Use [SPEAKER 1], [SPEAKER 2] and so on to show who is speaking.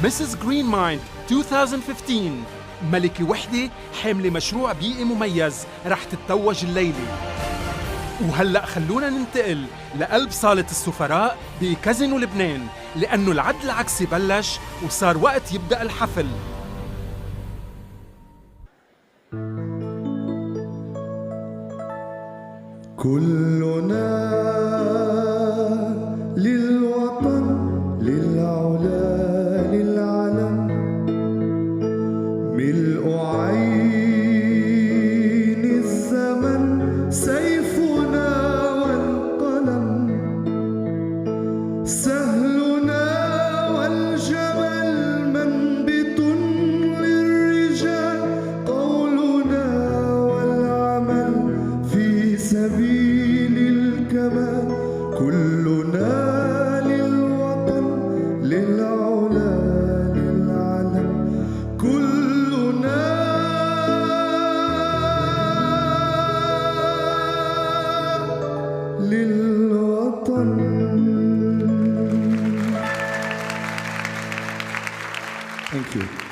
[SPEAKER 1] Mrs. Green Mind 2015. ملكة وحدة حاملة مشروع بيئي مميز رح تتوج الليلة. وهلأ خلونا ننتقل لقلب صالة السفراء بكازينو لبنان، لأنه العد العكسي بلش وصار وقت يبدأ الحفل.
[SPEAKER 2] كلنا للوطن، للعلا، للعلم، ملء عين الزمن سيفنا والقلم، سهلنا والجمل منبت للرجال، قولنا والعمل في سبيل الكمال، كلنا للوطن، للعلا، للعلم، كلنا للوطن. Thank you.